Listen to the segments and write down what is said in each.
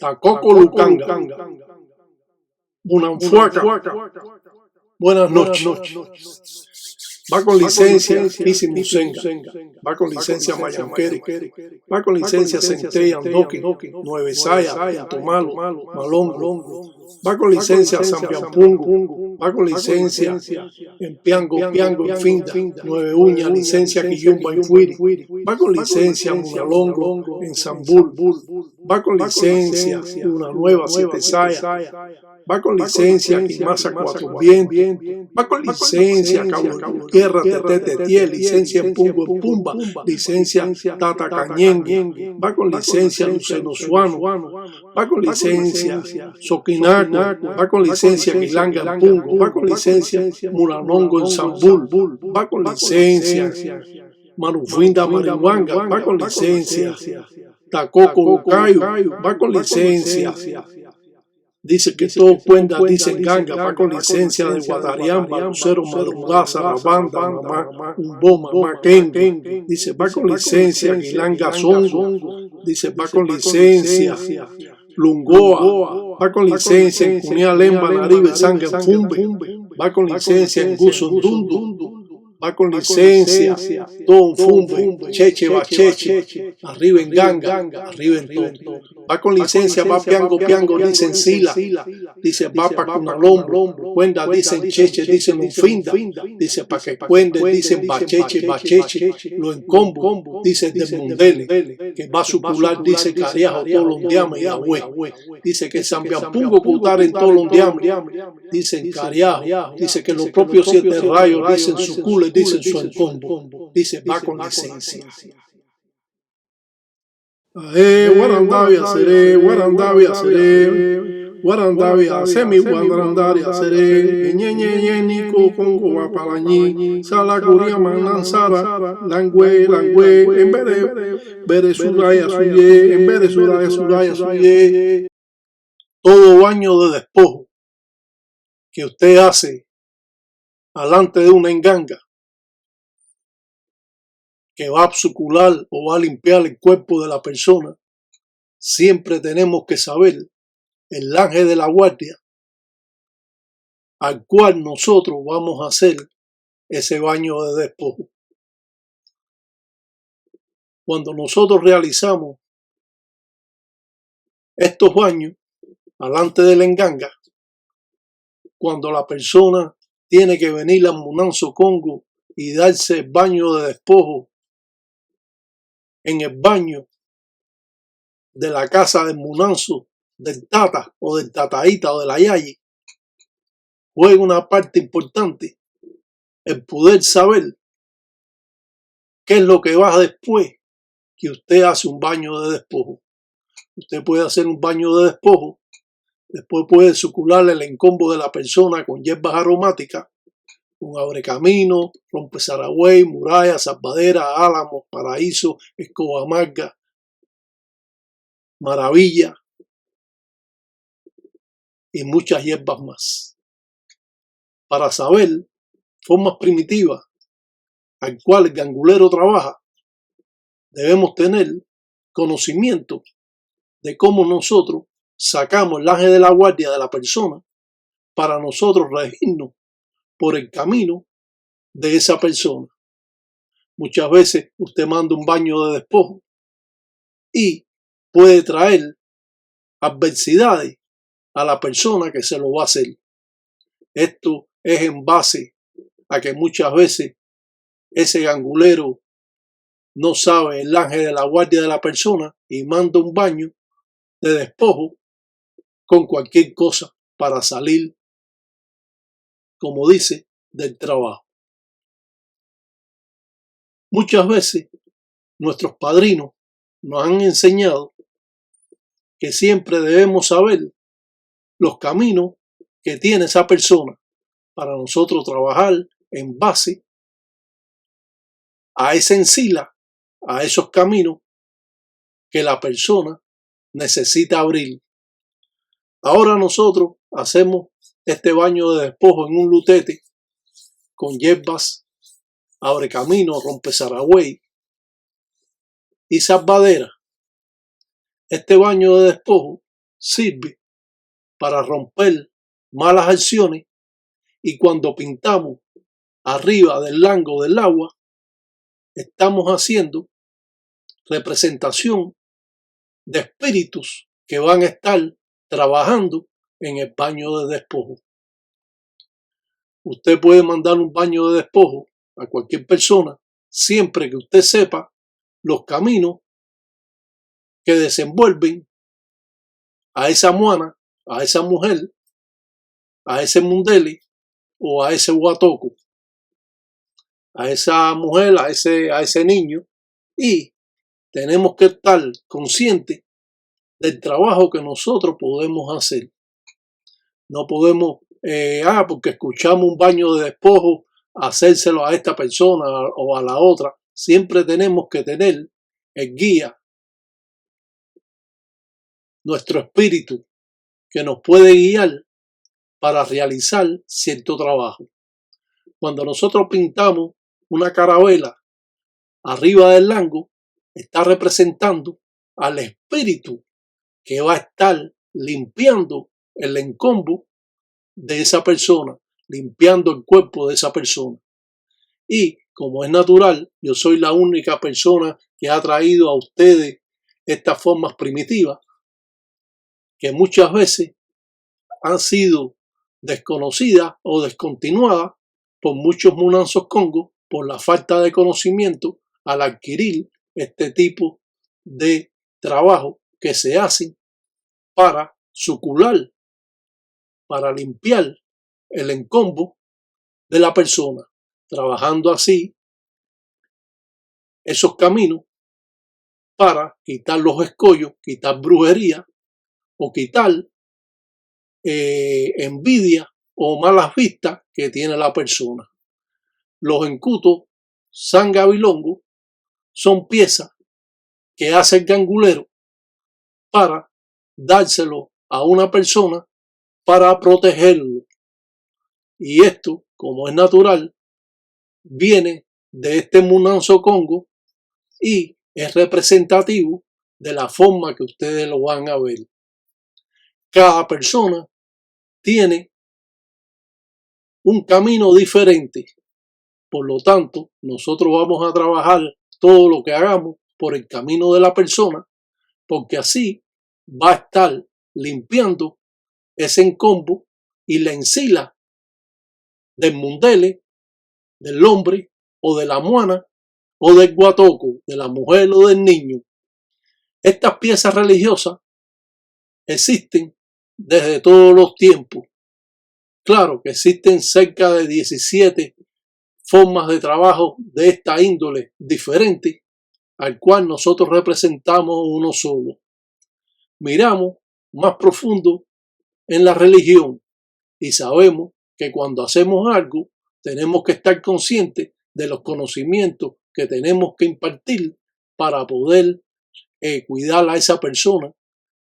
Tacoco Lucanga, Bunanfuaca, buenas noches. Va con licencia Isi Musenga, va con licencia Mayanqueri, va con licencia Centey Andoqui, Nueve Saya, Pintomalo, Malongo, va con licencia Zambiampungu, va con licencia en Piango, en Finda, Nueve Uña, licencia Quillumba en Fuiri, va con licencia Munalongo en Zambul, va con licencia Una Nueva Siete Saya, va con licencia Quimasa Cuatro Vientos, va con licencia Cabo Tierra Tete, licencia en Pungo en Pumba, licencia Tata Cañengue, va con licencia Luceno Suano, va con licencia Soquinaco, va con licencia Quilanga en Pungo, va con licencia Mulanongo en Zambul, va con licencia Marufinda Marihuanga, va con licencia Tacoco Lucayo, va con licencia. Dice que todos cuentan, dicen ganga, va con licencia de Guadariamba, Lucero, Madrugaza, La Banda, Mamá, Umboma, Maquengue. Dice va con licencia Guilanga Zongo. Dice va con licencia Lungoa. Va con licencia en Cunea Lemba, Naribe, Sanga, Fumbe. Va con licencia en Guso Dundu. Va con licencia, Don Fumbe, Cheche Bacheche, arriba en Ganga, arriba en todo. Va con licencia, va Piango, dicen Sila, dice va para Cunalombo, Cuenda, dicen Cheche, dicen Unfinda, dice para que Cuende, dicen Bacheche, lo encombo, dice de Mundele, que va a supular, dice Cariajo, Tolondiame y Agüe, dice que Zambiampungo Cutar en Tolondiame, dicen Cariajo, dice que los propios Siete Rayos dicen Sucule, dicen su encombo, dice va con licencia. Guarandavia seré, Guarandavia semi guarandavia seré, ñe nico congo guapalañí, salacuria mananzara, langüe, en vez de Berezuraya suye, todo baño de despojo que usted hace alante de una enganga, que va a sucular o va a limpiar el cuerpo de la persona, siempre tenemos que saber el ángel de la guardia al cual nosotros vamos a hacer ese baño de despojo. Cuando nosotros realizamos estos baños alante de la enganga, cuando la persona tiene que venir a Munanzo Congo y darse el baño de despojo en el baño de la casa del Munanzo, del Tata o del Tataíta o de la Yayi, juega una parte importante el poder saber qué es lo que va después que usted hace un baño de despojo. Usted puede hacer un baño de despojo, después puede sucular el encombo de la persona con hierbas aromáticas, con abrecamino, rompezaragüey, muralla, salvadera, álamo, paraíso, escoba amarga, maravilla y muchas hierbas más. Para saber formas primitivas al cual el gangulero trabaja, debemos tener conocimiento de cómo nosotros sacamos el ángel de la guardia de la persona para nosotros regirnos por el camino de esa persona. Muchas veces usted manda un baño de despojo y puede traer adversidades a la persona que se lo va a hacer. Esto es en base a que muchas veces ese gangulero no sabe el ángel de la guardia de la persona y manda un baño de despojo con cualquier cosa para salir, como dice, del trabajo. Muchas veces nuestros padrinos nos han enseñado que siempre debemos saber los caminos que tiene esa persona para nosotros trabajar en base a esa encila, a esos caminos que la persona necesita abrir. Ahora nosotros hacemos este baño de despojo en un lutete con hierbas, abrecamino, rompezaragüey y salvadera. Este baño de despojo sirve para romper malas acciones, y cuando pintamos arriba del lango del agua, estamos haciendo representación de espíritus que van a estar trabajando en el baño de despojo. Usted puede mandar un baño de despojo a cualquier persona siempre que usted sepa los caminos que desenvuelven a esa moana, a esa mujer, a ese mundeli o a ese guatoco, a esa mujer, a ese niño, y tenemos que estar conscientes del trabajo que nosotros podemos hacer. No podemos, porque escuchamos un baño de despojo, hacérselo a esta persona o a la otra. Siempre tenemos que tener el guía, nuestro espíritu, que nos puede guiar para realizar cierto trabajo. Cuando nosotros pintamos una carabela arriba del lango, está representando al espíritu que va a estar limpiando el encombo de esa persona, limpiando el cuerpo de esa persona. Y como es natural, yo soy la única persona que ha traído a ustedes estas formas primitivas, que muchas veces han sido desconocidas o descontinuadas por muchos munanzos congos por la falta de conocimiento al adquirir este tipo de trabajo que se hacen para sucular, para limpiar el encombo de la persona, trabajando así esos caminos para quitar los escollos, quitar brujería o quitar envidia o malas vistas que tiene la persona. Los encutos sangabilongo son piezas que hace el gangulero para dárselo a una persona para protegerlo. Y esto, como es natural, viene de este munanzo congo y es representativo de la forma que ustedes lo van a ver. Cada persona tiene un camino diferente. Por lo tanto, nosotros vamos a trabajar todo lo que hagamos por el camino de la persona, porque así va a estar limpiando ese encombo y la encila del mundele, del hombre o de la moana o del guatoco, de la mujer o del niño. Estas piezas religiosas existen desde todos los tiempos. Claro que existen cerca de 17 formas de trabajo de esta índole diferente, al cual nosotros representamos uno solo. Miramos más profundo en la religión y sabemos que cuando hacemos algo tenemos que estar conscientes de los conocimientos que tenemos que impartir para poder cuidar a esa persona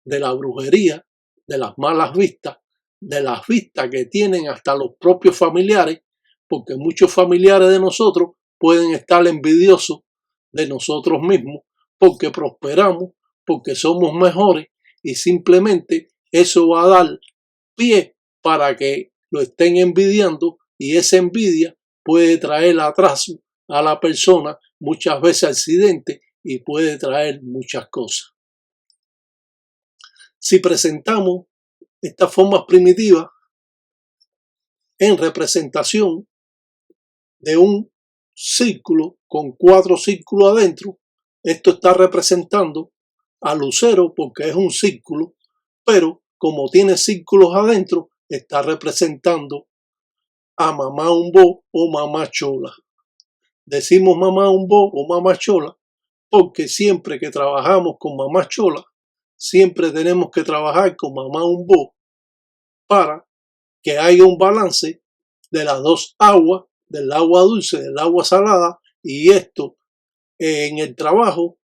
de la brujería, de las malas vistas, de las vistas que tienen hasta los propios familiares, porque muchos familiares de nosotros pueden estar envidiosos de nosotros mismos porque prosperamos, porque somos mejores, y simplemente eso va a dar pie para que lo estén envidiando, y esa envidia puede traer atraso a la persona, muchas veces accidentes, y puede traer muchas cosas. Si presentamos estas formas primitivas en representación de un círculo con 4 círculos adentro, esto está representando al lucero porque es un círculo, pero como tiene círculos adentro, está representando a mamá umbo o mamá chola. Decimos mamá umbo o mamá chola porque siempre que trabajamos con mamá chola, siempre tenemos que trabajar con mamá umbo para que haya un balance de las dos aguas, del agua dulce, del agua salada, y esto en el trabajo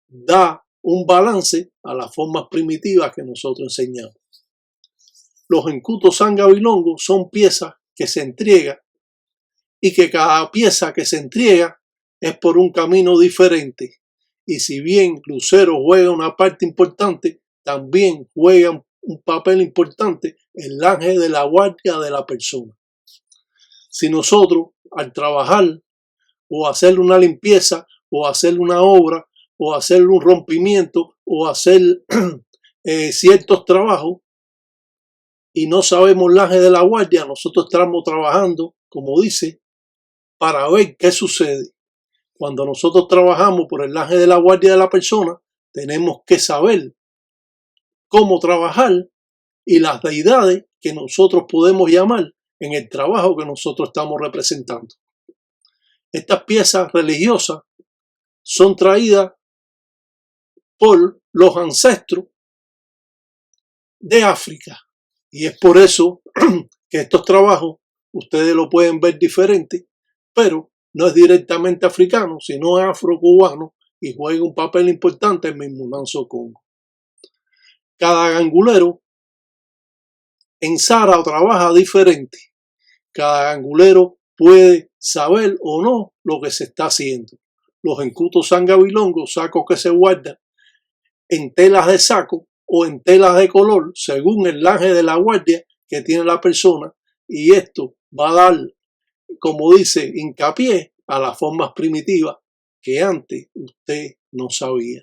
da un balance a las formas primitivas que nosotros enseñamos. Los encutos sangabilongo son piezas que se entregan y que cada pieza que se entrega es por un camino diferente. Y si bien Lucero juega una parte importante, también juega un papel importante el ángel de la guardia de la persona. Si nosotros al trabajar o hacer una limpieza o hacer una obra o hacer un rompimiento o hacer ciertos trabajos y no sabemos el ángel de la guardia, nosotros estamos trabajando, como dice, para ver qué sucede. Cuando nosotros trabajamos por el ángel de la guardia de la persona, tenemos que saber cómo trabajar y las deidades que nosotros podemos llamar en el trabajo que nosotros estamos representando. Estas piezas religiosas son traídas por los ancestros de África y es por eso que estos trabajos ustedes lo pueden ver diferente, pero no es directamente africano, sino afrocubano y juega un papel importante en Minmunanso Congo. Cada gangulero ensara o trabaja diferente. Cada gangulero puede saber o no lo que se está haciendo. Los encutos sangabilongos, sacos que se guardan en telas de saco o en telas de color, según el ángel de la guardia que tiene la persona, y esto va a dar, como dice, hincapié a las formas primitivas que antes usted no sabía.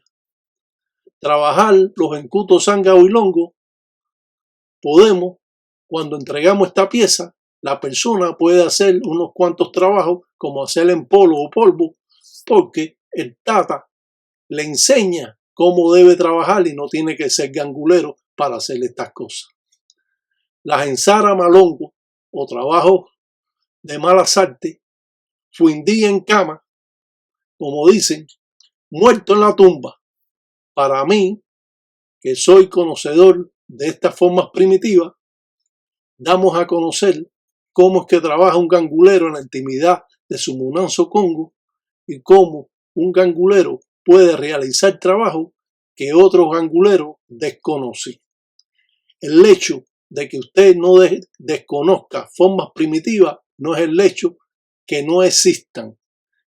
Trabajar los encutos sangabilongos podemos, cuando entregamos esta pieza, la persona puede hacer unos cuantos trabajos como hacer en polo o polvo, porque el tata le enseña cómo debe trabajar y no tiene que ser gangulero para hacer estas cosas. Las ensara malongo o trabajos de malas artes, fuindí en cama, como dicen, muerto en la tumba. Para mí, que soy conocedor de estas formas primitivas, damos a conocer cómo es que trabaja un gangulero en la intimidad de su Munanso Congo y cómo un gangulero puede realizar trabajo que otros ganguleros desconocen. El hecho de que usted no desconozca formas primitivas no es el hecho que no existan.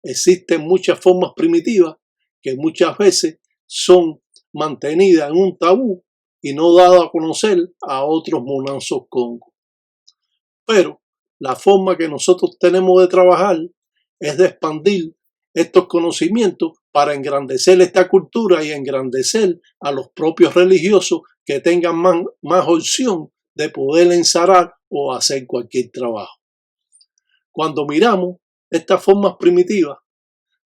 Existen muchas formas primitivas que muchas veces son mantenidas en un tabú y no dadas a conocer a otros Munansos Congo. Pero la forma que nosotros tenemos de trabajar es de expandir estos conocimientos para engrandecer esta cultura y engrandecer a los propios religiosos que tengan más opción de poder ensarar o hacer cualquier trabajo. Cuando miramos estas formas primitivas,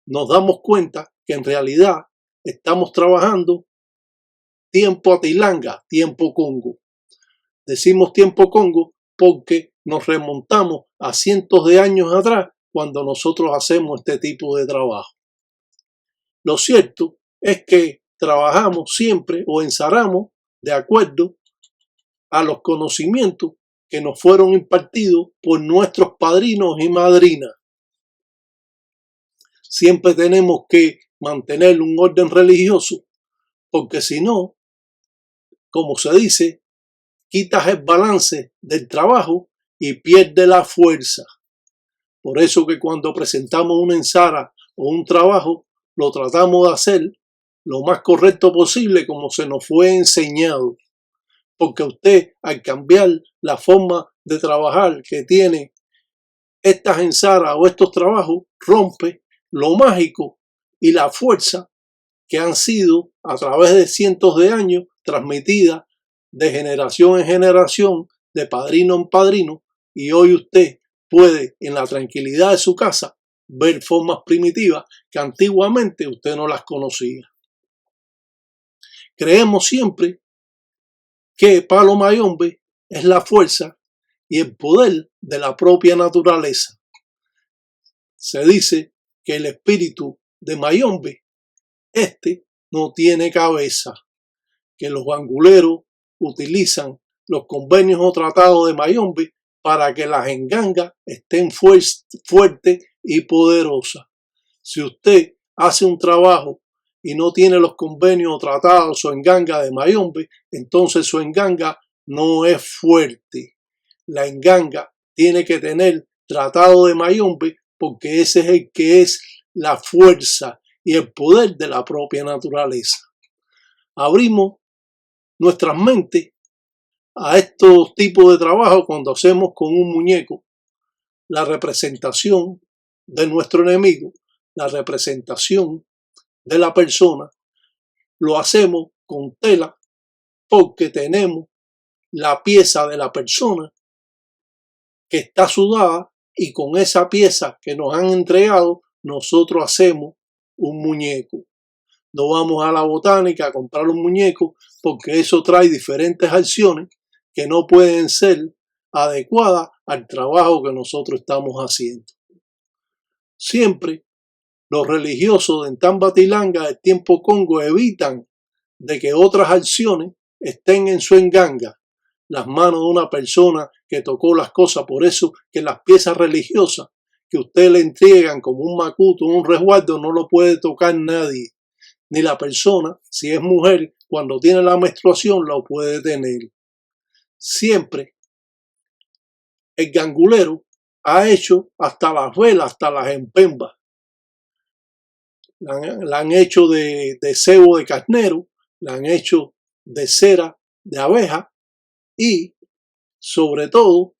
nos damos cuenta que en realidad estamos trabajando tiempo Atilanga, tiempo Congo. Decimos tiempo Congo porque nos remontamos a cientos de años atrás cuando nosotros hacemos este tipo de trabajo. Lo cierto es que trabajamos siempre o ensaramos de acuerdo a los conocimientos que nos fueron impartidos por nuestros padrinos y madrinas. Siempre tenemos que mantener un orden religioso porque si no, como se dice, quitas el balance del trabajo y pierdes la fuerza. Por eso que cuando presentamos una ensara o un trabajo, lo tratamos de hacer lo más correcto posible como se nos fue enseñado. Porque usted, al cambiar la forma de trabajar que tiene estas ensaras o estos trabajos, rompe lo mágico y la fuerza que han sido a través de cientos de años transmitidas de generación en generación, de padrino en padrino, y hoy usted puede en la tranquilidad de su casa ver formas primitivas que antiguamente usted no las conocía. Creemos siempre que Palo Mayombe es la fuerza y el poder de la propia naturaleza. Se dice que el espíritu de Mayombe, no tiene cabeza, que los ganguleros utilizan los convenios o tratados de Mayombe para que las engangas estén fuertes y poderosas. Si usted hace un trabajo y no tiene los convenios o tratados o enganga de Mayombe, entonces su enganga no es fuerte. La enganga tiene que tener tratado de Mayombe porque ese es el que es la fuerza y el poder de la propia naturaleza. Abrimos nuestras mentes a estos tipos de trabajo cuando hacemos con un muñeco la representación de nuestro enemigo, la representación de la persona. Lo hacemos con tela porque tenemos la pieza de la persona que está sudada y con esa pieza que nos han entregado nosotros hacemos un muñeco. No vamos a la botánica a comprar un muñeco porque eso trae diferentes acciones que no pueden ser adecuadas al trabajo que nosotros estamos haciendo. Siempre los religiosos en Tambatilanga del tiempo Congo evitan de que otras acciones estén en su enganga, las manos de una persona que tocó las cosas. Por eso que las piezas religiosas que usted le entregan como un macuto, un resguardo, no lo puede tocar nadie. Ni la persona, si es mujer, cuando tiene la menstruación, lo puede tener. Siempre el gangulero ha hecho hasta las velas, hasta las empembas. La han hecho de sebo de carnero, la han hecho de cera de abeja y, sobre todo,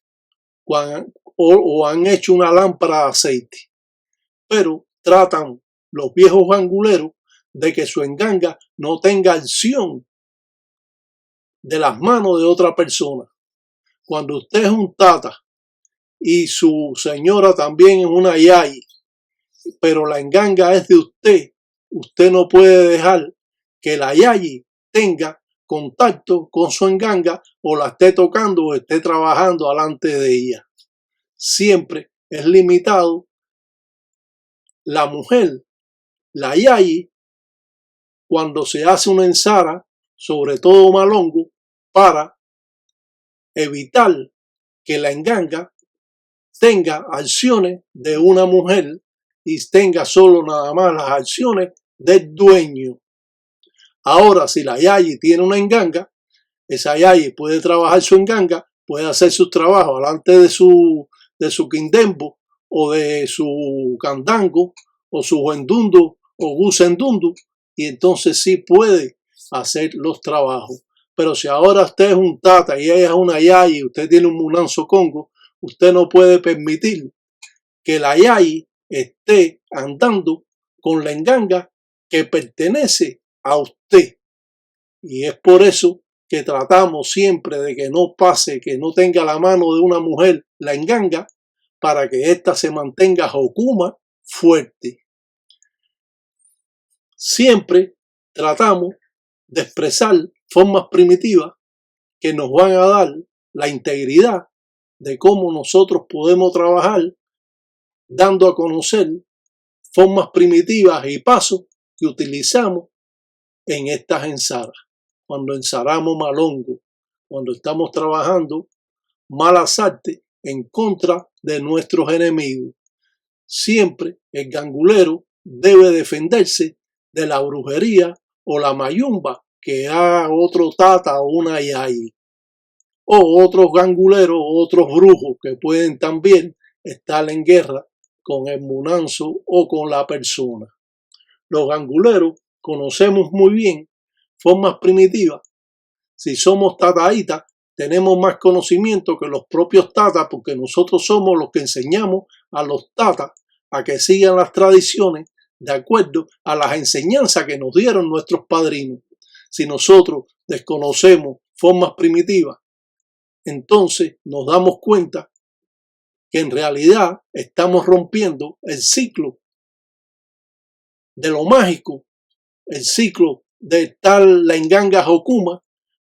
o han hecho una lámpara de aceite. Pero tratan los viejos ganguleros de que su enganga no tenga acción de las manos de otra persona. Cuando usted es un tata y su señora también es una yay, pero la enganga es de usted, usted no puede dejar que la yayi tenga contacto con su enganga o la esté tocando o esté trabajando delante de ella. Siempre es limitado la mujer, la yayi, cuando se hace una ensara, sobre todo malongo, para evitar que la enganga tenga acciones de una mujer y tenga solo nada más las acciones del dueño. Ahora, si la yayi tiene una enganga, esa yayi puede trabajar su enganga, puede hacer sus trabajos delante de su quindembo o de su candango o su huendundo o gusendundu, y entonces sí puede hacer los trabajos. Pero si ahora usted es un tata y ella es una yayi y usted tiene un munanzo congo, usted no puede permitir que la yayi esté andando con la enganga que pertenece a usted. Y es por eso que tratamos siempre de que no pase, que no tenga la mano de una mujer la enganga, para que ésta se mantenga jocuma, fuerte. Siempre tratamos de expresar formas primitivas que nos van a dar la integridad de cómo nosotros podemos trabajar, dando a conocer formas primitivas y pasos que utilizamos en estas ensaras. Cuando ensaramos malongo, cuando estamos trabajando malas artes en contra de nuestros enemigos. Siempre el gangulero debe defenderse de la brujería o la mayumba que haga otro tata o una yayi, o otros ganguleros o otros brujos que pueden también estar en guerra con el munanzo o con la persona. Los ganguleros conocemos muy bien formas primitivas. Si somos tataitas, tenemos más conocimiento que los propios tatas, porque nosotros somos los que enseñamos a los tatas a que sigan las tradiciones de acuerdo a las enseñanzas que nos dieron nuestros padrinos. Si nosotros desconocemos formas primitivas, entonces nos damos cuenta que en realidad estamos rompiendo el ciclo de lo mágico, el ciclo de tal la enganga jocuma,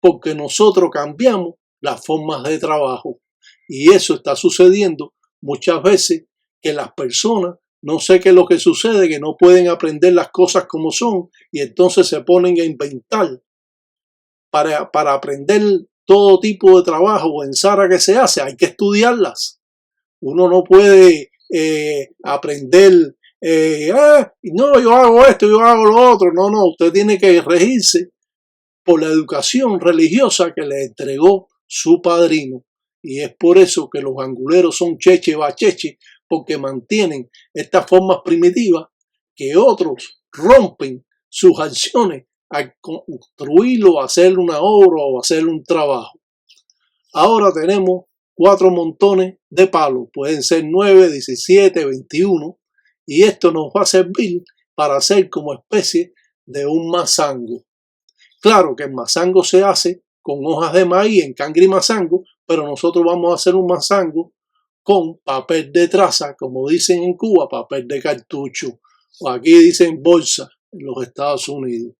porque nosotros cambiamos las formas de trabajo. Y eso está sucediendo muchas veces, que las personas no sé qué es lo que sucede, que no pueden aprender las cosas como son y entonces se ponen a inventar para aprender todo tipo de trabajo o ensara que se hace. Hay que estudiarlas. Uno no puede aprender, no, yo hago esto, yo hago lo otro. No, no, usted tiene que regirse por la educación religiosa que le entregó su padrino. Y es por eso que los ganguleros son cheche bacheche, porque mantienen estas formas primitivas que otros rompen sus acciones a construirlo, a hacer una obra o a hacer un trabajo. Ahora tenemos 4 montones de palos, pueden ser 9, 17, 21, y esto nos va a servir para hacer como especie de un mazango. Claro que el mazango se hace con hojas de maíz en cangre y mazango, pero nosotros vamos a hacer un mazango con papel de traza, como dicen en Cuba, papel de cartucho, o aquí dicen bolsa en los Estados Unidos.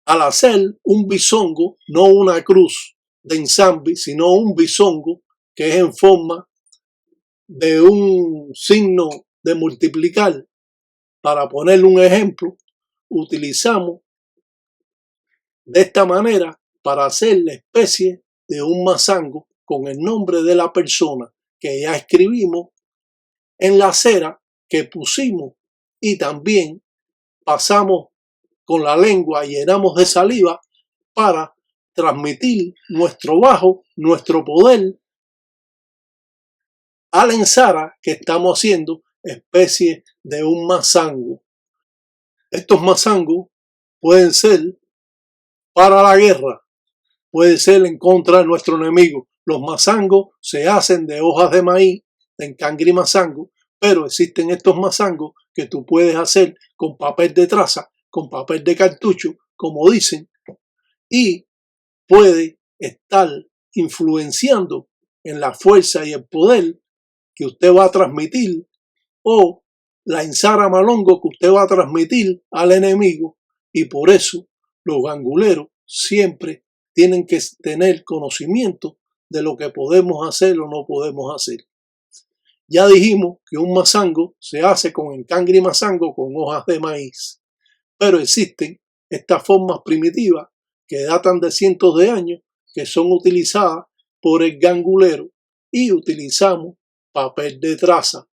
Al hacer un bisongo, no una cruz de ensamble, sino un bisongo que es en forma de un signo de multiplicar, para poner un ejemplo, utilizamos de esta manera para hacer la especie de un mazango con el nombre de la persona que ya escribimos en la cera que pusimos, y también pasamos con la lengua, llenamos de saliva para transmitir nuestro bajo, nuestro poder a la ensara que estamos haciendo, especie de un mazango. Estos mazangos pueden ser para la guerra, puede ser en contra de nuestro enemigo. Los mazangos se hacen de hojas de maíz, en cangre y mazango, pero existen estos mazangos que tú puedes hacer con papel de traza, con papel de cartucho, como dicen, y puede estar influenciando en la fuerza y el poder que usted va a transmitir, o la ensara malongo que usted va a transmitir al enemigo. Y por eso los ganguleros siempre tienen que tener conocimiento de lo que podemos hacer o no podemos hacer. Ya dijimos que un mazango se hace con encangre y mazango con hojas de maíz, pero existen estas formas primitivas que datan de cientos de años, que son utilizadas por el gangulero, y utilizamos papel de traza.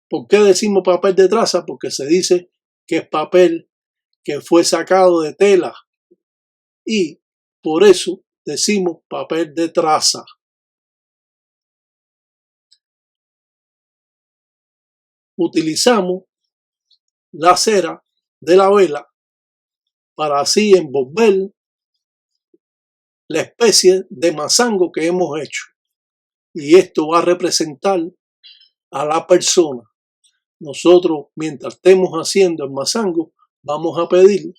¿Por qué decimos papel de traza? Porque se dice que es papel que fue sacado de tela, y por eso decimos papel de traza. Utilizamos la cera de la vela para así envolver la especie de mazango que hemos hecho, y esto va a representar a la persona. Nosotros, mientras estemos haciendo el mazango, vamos a pedir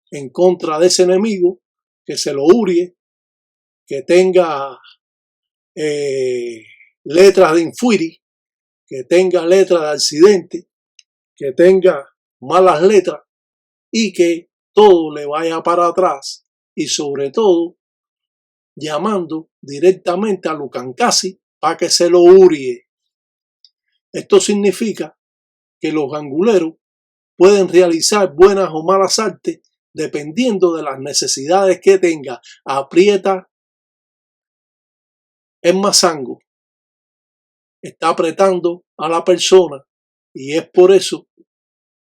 en contra de ese enemigo que se lo hurie, que tenga letras de infuiri, que tenga letras de accidente, que tenga malas letras, y que todo le vaya para atrás, y sobre todo llamando directamente a Lucancasi para que se lo hurie. Esto significa que los ganguleros pueden realizar buenas o malas artes dependiendo de las necesidades que tenga. Aprieta el mazango, está apretando a la persona, y es por eso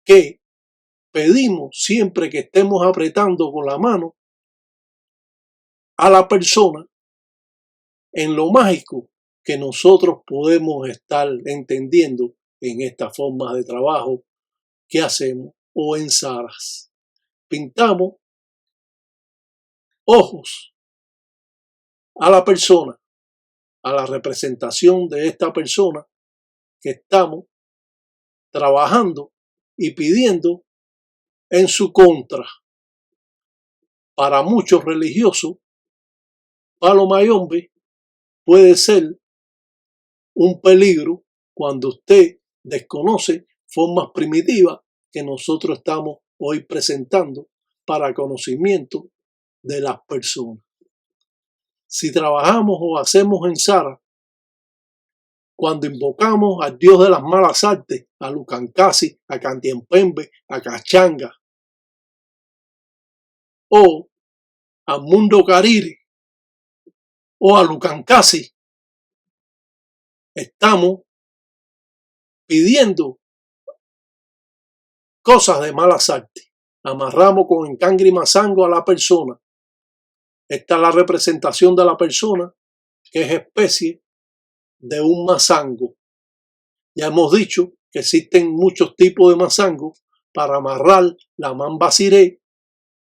que pedimos siempre que estemos apretando con la mano a la persona en lo mágico que nosotros podemos estar entendiendo en estas formas de trabajo que hacemos, o en zaras. Pintamos ojos a la persona, a la representación de esta persona que estamos trabajando y pidiendo en su contra. Para muchos religiosos, Palo Mayombe puede ser un peligro cuando usted desconoce formas primitivas que nosotros estamos hoy presentando para conocimiento de las personas. Si trabajamos o hacemos en Zara, cuando invocamos al dios de las malas artes, a Lucancasi, a Cantiempembe, a Cachanga, o a Mundo Cariri, o a Lucancasi, estamos pidiendo cosas de malas artes. Amarramos con encangre y mazango a la persona. Esta es la representación de la persona, que es especie de un mazango. Ya hemos dicho que existen muchos tipos de mazango, para amarrar la mambaciré,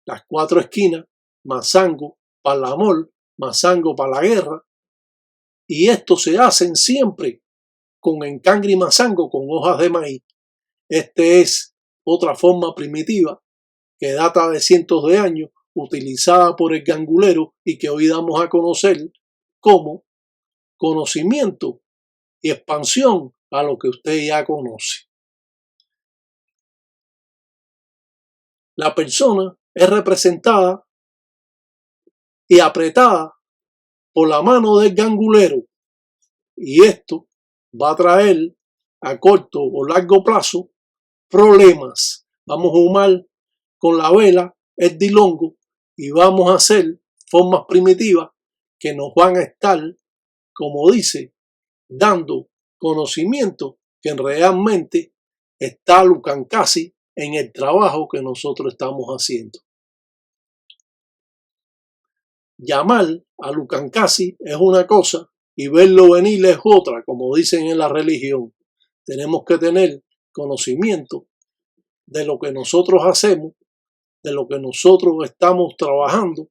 las 4 esquinas, mazango para el amor, mazango para la guerra. Y esto se hacen siempre con encangre y mazango con hojas de maíz. Es otra forma primitiva que data de cientos de años, utilizada por el gangulero y que hoy damos a conocer como conocimiento y expansión a lo que usted ya conoce. La persona es representada y apretada por la mano del gangulero, y esto va a traer a corto o largo plazo problemas. Vamos a humar con la vela el dilongo y vamos a hacer formas primitivas que nos van a estar, como dice, dando conocimiento que realmente está Lucancasi en el trabajo que nosotros estamos haciendo. Llamar a Lucancasi es una cosa y verlo venir es otra, como dicen en la religión. Tenemos que tener conocimiento de lo que nosotros hacemos, de lo que nosotros estamos trabajando,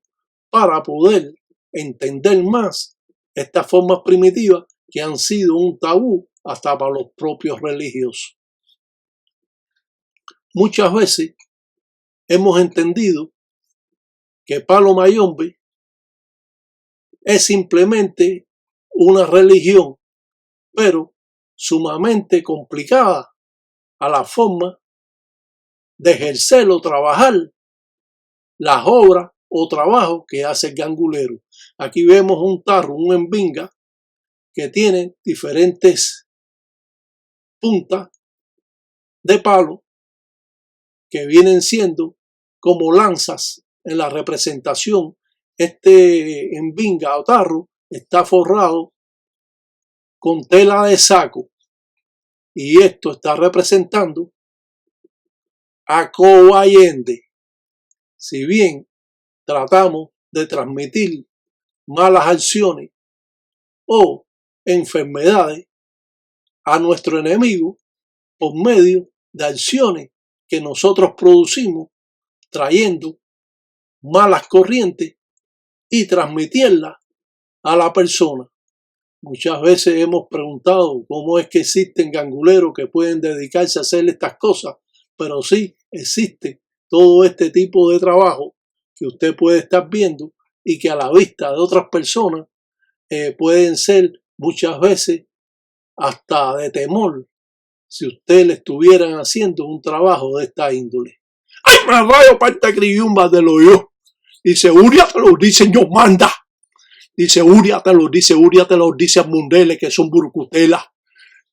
para poder entender más estas formas primitivas que han sido un tabú hasta para los propios religiosos. Muchas veces hemos entendido que Palo Mayombe es simplemente una religión, pero sumamente complicada a la forma de ejercer o trabajar las obras o trabajo que hace el gangulero. Aquí vemos un tarro, un embinga, que tiene diferentes puntas de palo que vienen siendo como lanzas en la representación. Este embinga o tarro está forrado con tela de saco y esto está representando a Cobo Allende. Si bien tratamos de transmitir malas acciones o enfermedades a nuestro enemigo por medio de acciones que nosotros producimos, trayendo malas corrientes y transmitirlas a la persona. Muchas veces hemos preguntado cómo es que existen ganguleros que pueden dedicarse a hacer estas cosas, pero sí existe todo este tipo de trabajo que usted puede estar viendo y que a la vista de otras personas pueden ser muchas veces hasta de temor si usted le estuvieran haciendo un trabajo de esta índole. ¡Ay, me rayo parte criumba de lo yo! Dice, Uria te lo dice, yo manda. Dice, Uria te lo dice Mundele, que son burcutelas.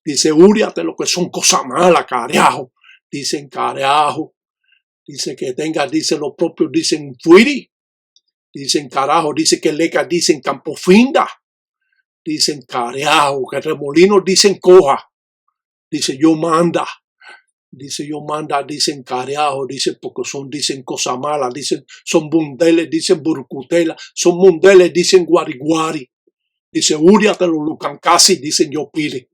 Dice, Uria te lo que son cosas malas, carajo. Dicen carajo. Dice que tengas, dice los propios, dicen fuiri. Dicen carajo, dice que lecas, dicen campofinda. Dicen carajo, que remolinos dicen coja. Dice yo manda. Dice yo manda, dicen carajo, dicen porque son, dicen cosas malas, dicen son bundeles, dicen burcutela, son mundeles, dicen guariguari. Dice Uria te lo Lucancasi, dicen yo pire.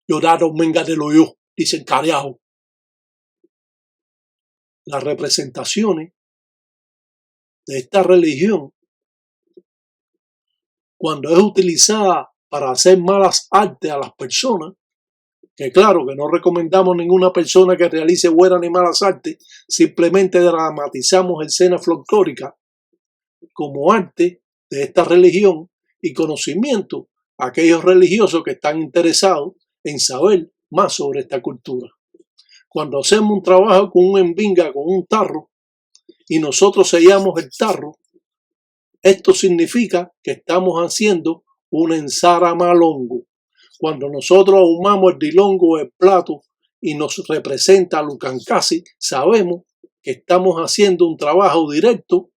Lloraron menga de lo yo, dicen carajo. Las representaciones de esta religión, cuando es utilizada para hacer malas artes a las personas, que claro que no recomendamos ninguna persona que realice buenas ni malas artes, simplemente dramatizamos escenas folclóricas como arte de esta religión y conocimiento a aquellos religiosos que están interesados en saber más sobre esta cultura. Cuando hacemos un trabajo con un embinga, con un tarro, y nosotros sellamos el tarro, esto significa que estamos haciendo un ensaramalongo. Cuando nosotros ahumamos el dilongo del plato y nos representa Lucancasi, sabemos que estamos haciendo un trabajo directo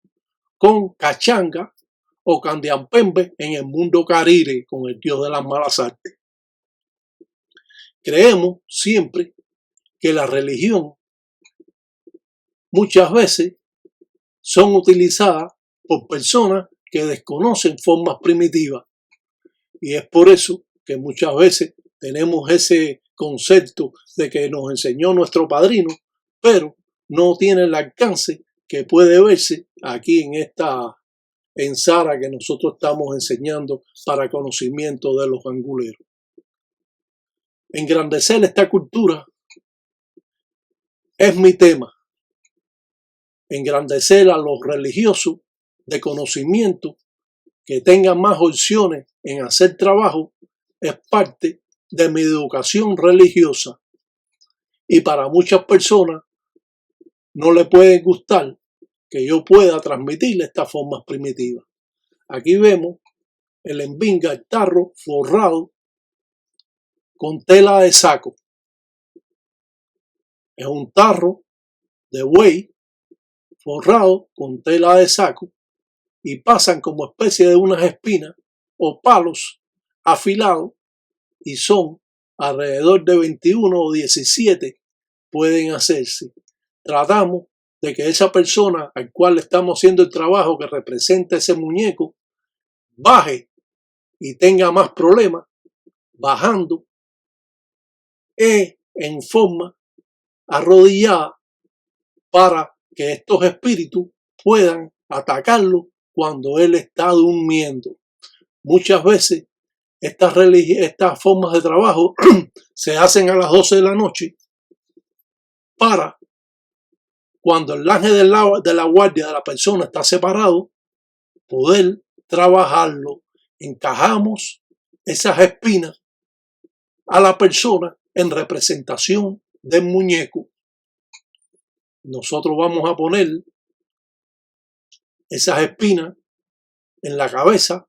con Cachanga o Candiampembe en el mundo carire, con el dios de las malas artes. Creemos siempre que la religión muchas veces son utilizadas por personas que desconocen formas primitivas. Y es por eso que muchas veces tenemos ese concepto de que nos enseñó nuestro padrino, pero no tiene el alcance que puede verse aquí en Sara que nosotros estamos enseñando para conocimiento de los ganguleros. Engrandecer esta cultura es mi tema. Engrandecer a los religiosos de conocimiento, que tengan más opciones en hacer trabajo, es parte de mi educación religiosa. Y para muchas personas no le puede gustar que yo pueda transmitirle estas formas primitivas. Aquí vemos el envinga, el tarro forrado con tela de saco. Es un tarro de buey forrado con tela de saco y pasan como especie de unas espinas o palos afilados y son alrededor de 21 o 17 pueden hacerse. Tratamos de que esa persona al cual le estamos haciendo el trabajo que representa ese muñeco baje y tenga más problemas bajando en forma arrodillada para que estos espíritus puedan atacarlo cuando él está durmiendo. Muchas veces estas formas de trabajo se hacen a las 12 de la noche para cuando el ángel de la guardia de la persona está separado, poder trabajarlo. Encajamos esas espinas a la persona en representación del muñeco. Nosotros vamos a poner esas espinas en la cabeza,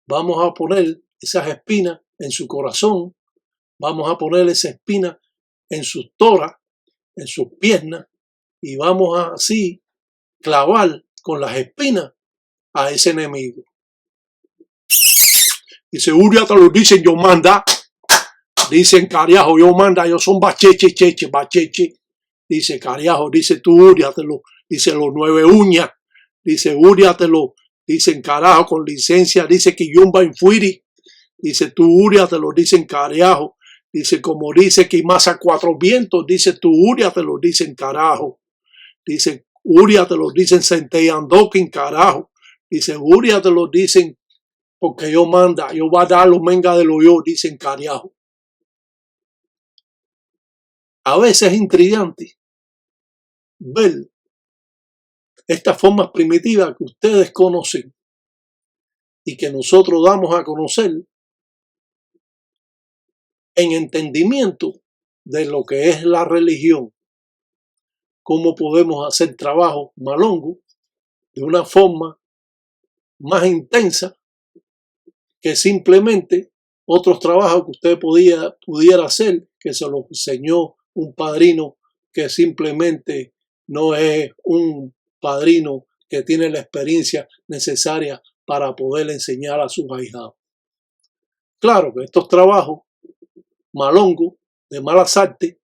vamos a poner esas espinas en su corazón, vamos a poner esa espina en sus tórax, en sus piernas, y vamos a así clavar con las espinas a ese enemigo. Dice, Uria te lo dicen, yo manda. Dicen, cariajo, yo manda, yo son bacheche, cheche, bacheche. Dice, cariajo, dice tú, úriatelo. Dice, los 9 uñas. Dice, úriatelo. Dicen, carajo, con licencia. Dice, Quillumba Infuiri. Dice, tú, úriatelo. Dicen, cariajo. Dice, como dice, Quimasa 4 vientos. Dice, tú, úriatelo. Dicen, carajo. Dice, úriatelo. Dicen, Centellandoquín, carajo. Dice, úriatelo. Dicen, porque yo manda. Yo va a dar los mengas de lo yo. Dicen, cariajo. A veces es intrigante ver estas formas primitivas que ustedes conocen y que nosotros damos a conocer en entendimiento de lo que es la religión. Cómo podemos hacer trabajo malongo de una forma más intensa que simplemente otros trabajos que usted pudiera hacer, que se los enseñó un padrino que simplemente no es un padrino que tiene la experiencia necesaria para poder enseñar a sus ahijados. Claro que estos trabajos malongos, de malas artes,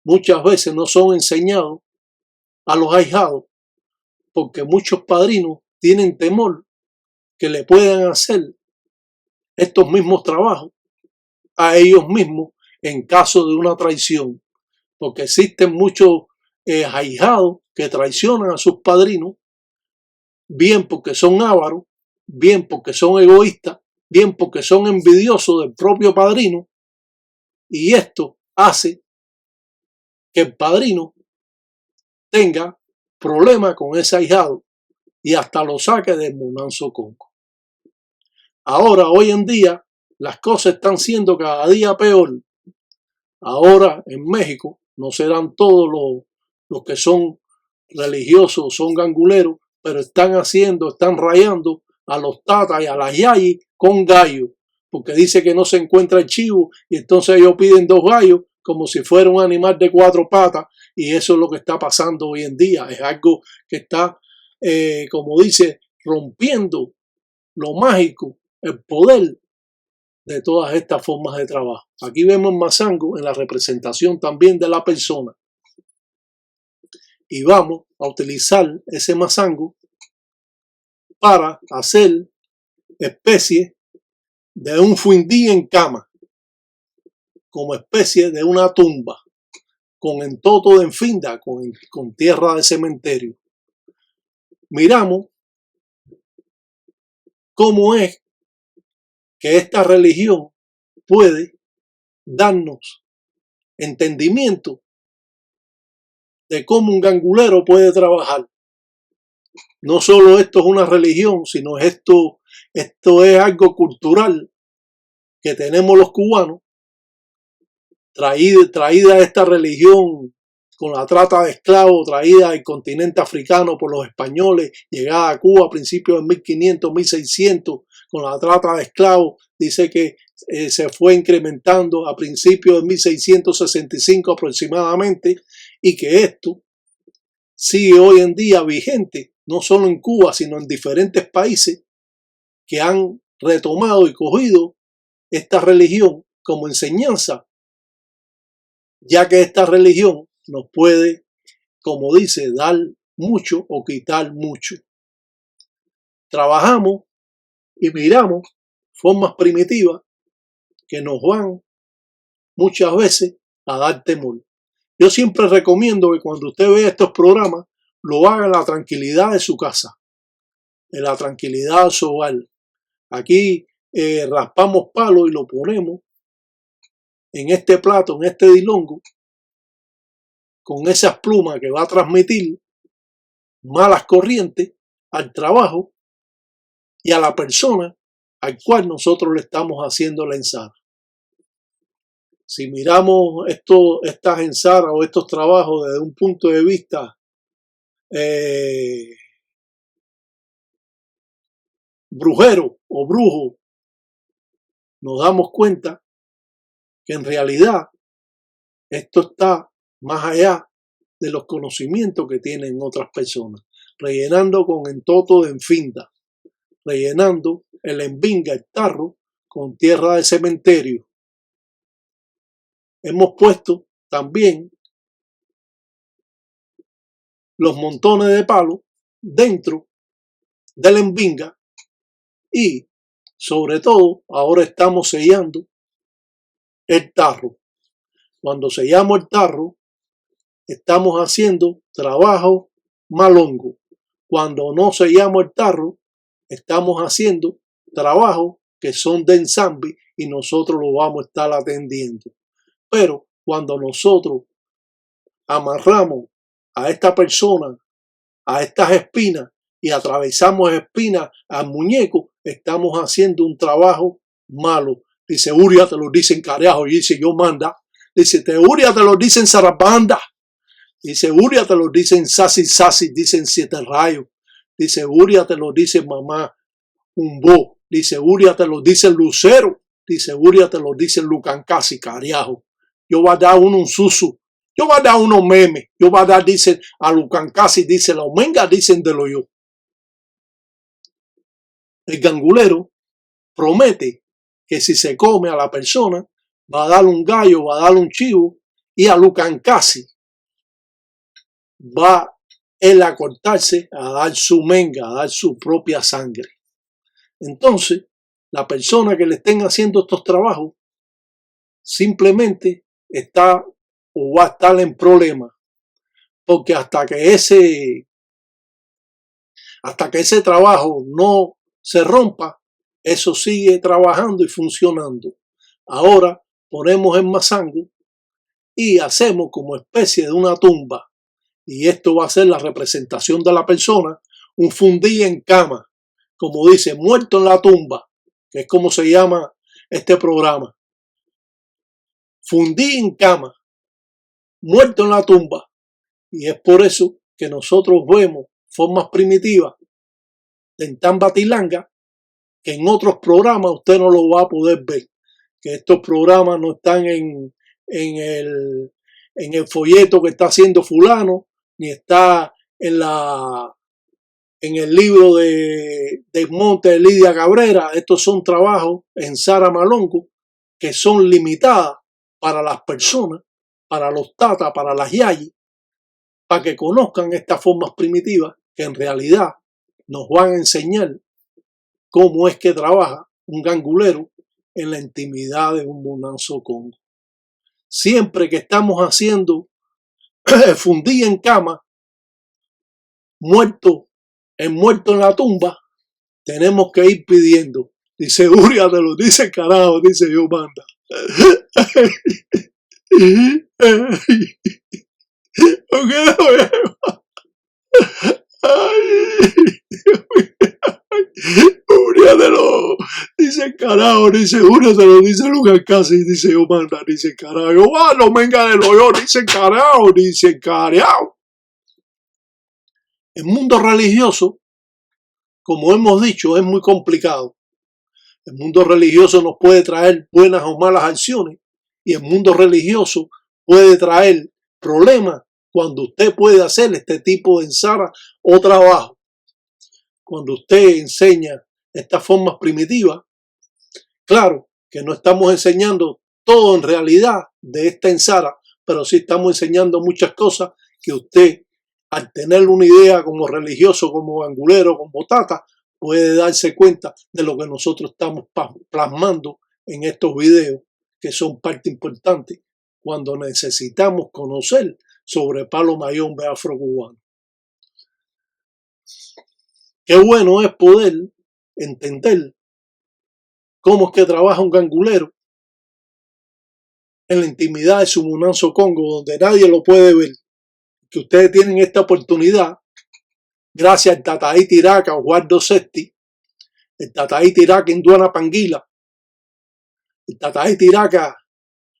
muchas veces no son enseñados a los ahijados porque muchos padrinos tienen temor que le puedan hacer estos mismos trabajos a ellos mismos en caso de una traición, porque existen muchos ahijados que traicionan a sus padrinos, bien porque son ávaros, bien porque son egoístas, bien porque son envidiosos del propio padrino, y esto hace que el padrino tenga problemas con ese ahijado y hasta lo saque del Monanzo Conco. Ahora, hoy en día, las cosas están siendo cada día peor. Ahora en México no serán todos los que son religiosos, son ganguleros, pero están rayando a los tatas y a las yayis con gallos, porque dice que no se encuentra el chivo y entonces ellos piden 2 gallos como si fuera un animal de 4 patas, y eso es lo que está pasando hoy en día. Es algo que está, como dice, rompiendo lo mágico, el poder de todas estas formas de trabajo. Aquí vemos mazango en la representación también de la persona. Y vamos a utilizar ese mazango para hacer especie de un fundí en cama, como especie de una tumba. con Entoto de Enfinda, con tierra de cementerio. Miramos cómo es que esta religión puede darnos entendimiento de cómo un gangulero puede trabajar. No solo esto es una religión, sino esto es algo cultural que tenemos los cubanos, traída esta religión con la trata de esclavos, traída del continente africano por los españoles, llegada a Cuba a principios de 1500, 1600, con la trata de esclavos. Dice que se fue incrementando a principios de 1665 aproximadamente, y que esto sigue hoy en día vigente, no solo en Cuba, sino en diferentes países que han retomado y cogido esta religión como enseñanza, ya que esta religión nos puede, como dice, dar mucho o quitar mucho. Trabajamos y miramos formas primitivas que nos van muchas veces a dar temor. Yo siempre recomiendo que cuando usted vea estos programas, lo haga en la tranquilidad de su casa, en la tranquilidad de su hogar. Aquí raspamos palo y lo ponemos en este plato, en este dilongo, con esas plumas que va a transmitir malas corrientes al trabajo y a la persona al cual nosotros le estamos haciendo la ensara. Si miramos estas ensaras o estos trabajos desde un punto de vista brujero o brujo, nos damos cuenta que en realidad esto está más allá de los conocimientos que tienen otras personas, rellenando con Entoto de Enfinda, rellenando el Envinga, el tarro, con tierra de cementerio. Hemos puesto también los montones de palo dentro del Envinga y, sobre todo, ahora estamos sellando el tarro. Cuando sellamos el tarro, estamos haciendo trabajo malongo. Cuando no sellamos el tarro, estamos haciendo trabajos que son de ensamble y nosotros lo vamos a estar atendiendo. Pero cuando nosotros amarramos a esta persona a estas espinas y atravesamos espinas al muñeco, estamos haciendo un trabajo malo. Dice Uria, te lo dicen carajo, y dice yo manda. Dice Uria, te lo dicen zarabanda. Dice Uria, te lo dicen sasi sasi, dicen siete rayos. Dice Uria, te lo dice mamá Umbo. Dice Uria, te lo dice Lucero. Dice Uria, te lo dice Lucancasi, carajo. Yo voy a dar un susu. Yo voy a dar unos memes. Yo voy a dar, dicen, a Lucancasi, dice la Omenga, dicen de lo yo. El gangulero promete que si se come a la persona, va a dar un gallo, va a dar un chivo, y a Lucancasi va él a cortarse, a dar su menga, a dar su propia sangre. Entonces, la persona que le estén haciendo estos trabajos simplemente está o va a estar en problemas, porque hasta que ese trabajo no se rompa, eso sigue trabajando y funcionando. Ahora ponemos el mazango y hacemos como especie de una tumba, y esto va a ser la representación de la persona, un fundí en cama, como dice, muerto en la tumba, que es como se llama este programa. Fundí en cama, muerto en la tumba. Y es por eso que nosotros vemos formas primitivas en Tambatilanga que en otros programas usted no lo va a poder ver. Que estos programas no están en el folleto que está haciendo fulano, ni está en el libro de Monte de Lidia Cabrera. Estos son trabajos en Sara Malongo que son limitadas para las personas, para los tatas, para las yayis, para que conozcan estas formas primitivas que en realidad nos van a enseñar cómo es que trabaja un gangulero en la intimidad de un Bonanzo Congo. Siempre que estamos haciendo fundí en cama, muerto en la tumba, tenemos que ir pidiendo. Dice, úriatelo, dice carajo, dice yo manda. Úriatelo, dice carajo, dice úriatelo, dice Lucas Casi, dice yo manda, dice carajo, yo no venga de lo yo, dice carajo, dice carajo. El mundo religioso, como hemos dicho, es muy complicado. El mundo religioso nos puede traer buenas o malas acciones y el mundo religioso puede traer problemas cuando usted puede hacer este tipo de ensara o trabajo. Cuando usted enseña estas formas primitivas, claro que no estamos enseñando todo en realidad de esta ensara, pero sí estamos enseñando muchas cosas que usted, al tener una idea como religioso, como angulero, como tata, puede darse cuenta de lo que nosotros estamos plasmando en estos videos, que son parte importante cuando necesitamos conocer sobre palo mayombe afrocubano. Qué bueno es poder entender cómo es que trabaja un gangulero en la intimidad de su Munanzo Congo, donde nadie lo puede ver. Que ustedes tienen esta oportunidad gracias al Tataí Tiraca Osvaldo Sesti, el Tataí Tiraca Induana Panguila, el Tataí Tiraca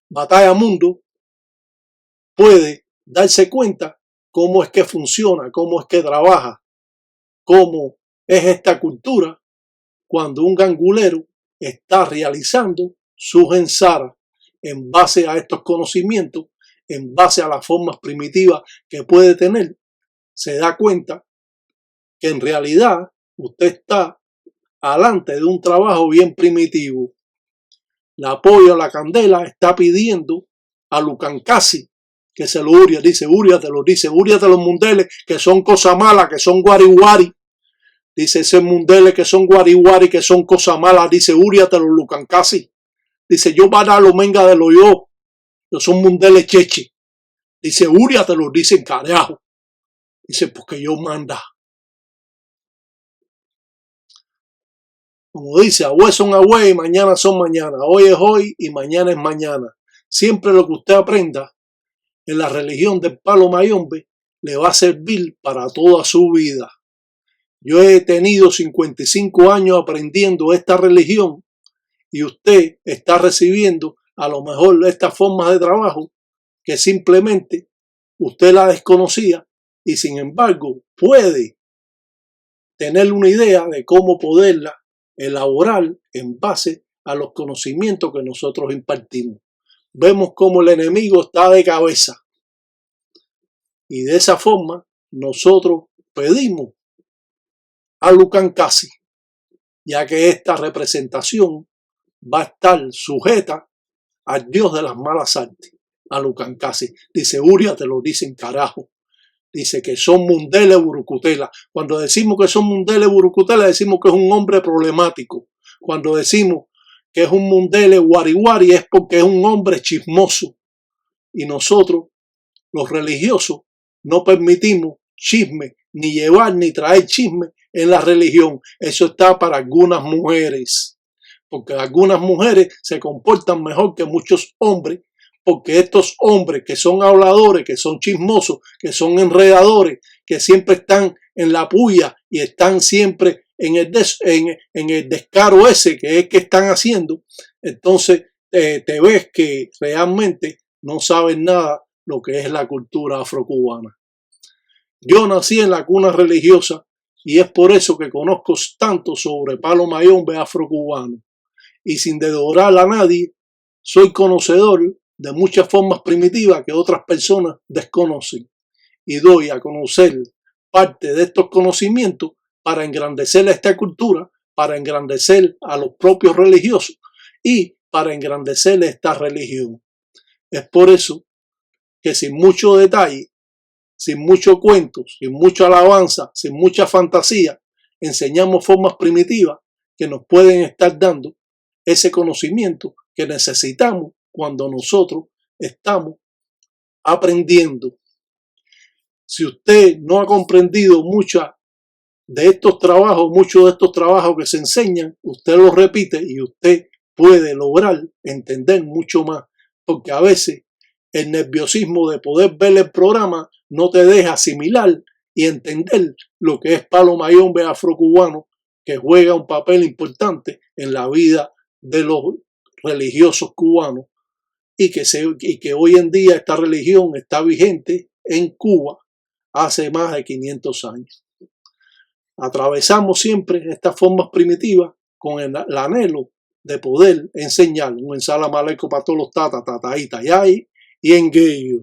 Batalla Mundo, puede darse cuenta cómo es que funciona, cómo es que trabaja, cómo es esta cultura cuando un gangulero está realizando sus ensaras en base a estos conocimientos, en base a las formas primitivas que puede tener, se da cuenta que en realidad usted está alante de un trabajo bien primitivo. La Pollo La Candela está pidiendo a Lucancasi que se lo uria, dice úriatelo, dice úriatelo los mundeles que son cosas malas, que son guarihuari. Dice ese mundeles que son guarihuari, que son cosas malas, dice úriatelo Lucancasi. Dice yo van a lo menga de lo yo son mundeles cheche. Dice úriatelo, dice carajo. Dice porque yo manda. Como dice, agüe son agüe y mañana son mañana. Hoy es hoy y mañana es mañana. Siempre lo que usted aprenda en la religión del palo mayombe le va a servir para toda su vida. Yo he tenido 55 años aprendiendo esta religión y usted está recibiendo a lo mejor estas formas de trabajo que simplemente usted la desconocía y sin embargo puede tener una idea de cómo poderla elaborar en base a los conocimientos que nosotros impartimos. Vemos cómo el enemigo está de cabeza y de esa forma nosotros pedimos a Lucancasi, ya que esta representación va a estar sujeta al dios de las malas artes, a Lucancasi. Dice Uria, te lo dicen carajo. Dice que son mundeles burucutela. Cuando decimos que son mundeles burucutela, decimos que es un hombre problemático. Cuando decimos que es un mundele guarihuari es porque es un hombre chismoso. Y nosotros, los religiosos, no permitimos chisme, ni llevar ni traer chisme en la religión. Eso está para algunas mujeres. Porque algunas mujeres se comportan mejor que muchos hombres, porque estos hombres que son habladores, que son chismosos, que son enredadores, que siempre están en la puya y están siempre en el descaro ese que es que están haciendo, entonces te ves que realmente no saben nada lo que es la cultura afrocubana. Yo nací en la cuna religiosa y es por eso que conozco tanto sobre palo mayombe afrocubano. Y sin dedorar a nadie, soy conocedor de muchas formas primitivas que otras personas desconocen y doy a conocer parte de estos conocimientos para engrandecer a esta cultura, para engrandecer a los propios religiosos y para engrandecer esta religión. Es por eso que sin mucho detalle, sin mucho cuento, sin mucha alabanza, sin mucha fantasía, enseñamos formas primitivas que nos pueden estar dando ese conocimiento que necesitamos cuando nosotros estamos aprendiendo. Si usted no ha comprendido muchos de estos trabajos que se enseñan, usted los repite y usted puede lograr entender mucho más, porque a veces el nerviosismo de poder ver el programa no te deja asimilar y entender lo que es Palo Mayombe afrocubano, que juega un papel importante en la vida de los religiosos cubanos y que hoy en día esta religión está vigente en Cuba hace más de 500 años. Atravesamos siempre estas formas primitivas con el anhelo de poder enseñar un salam aleikum para todos los tata, tataí, tayay y enguellos.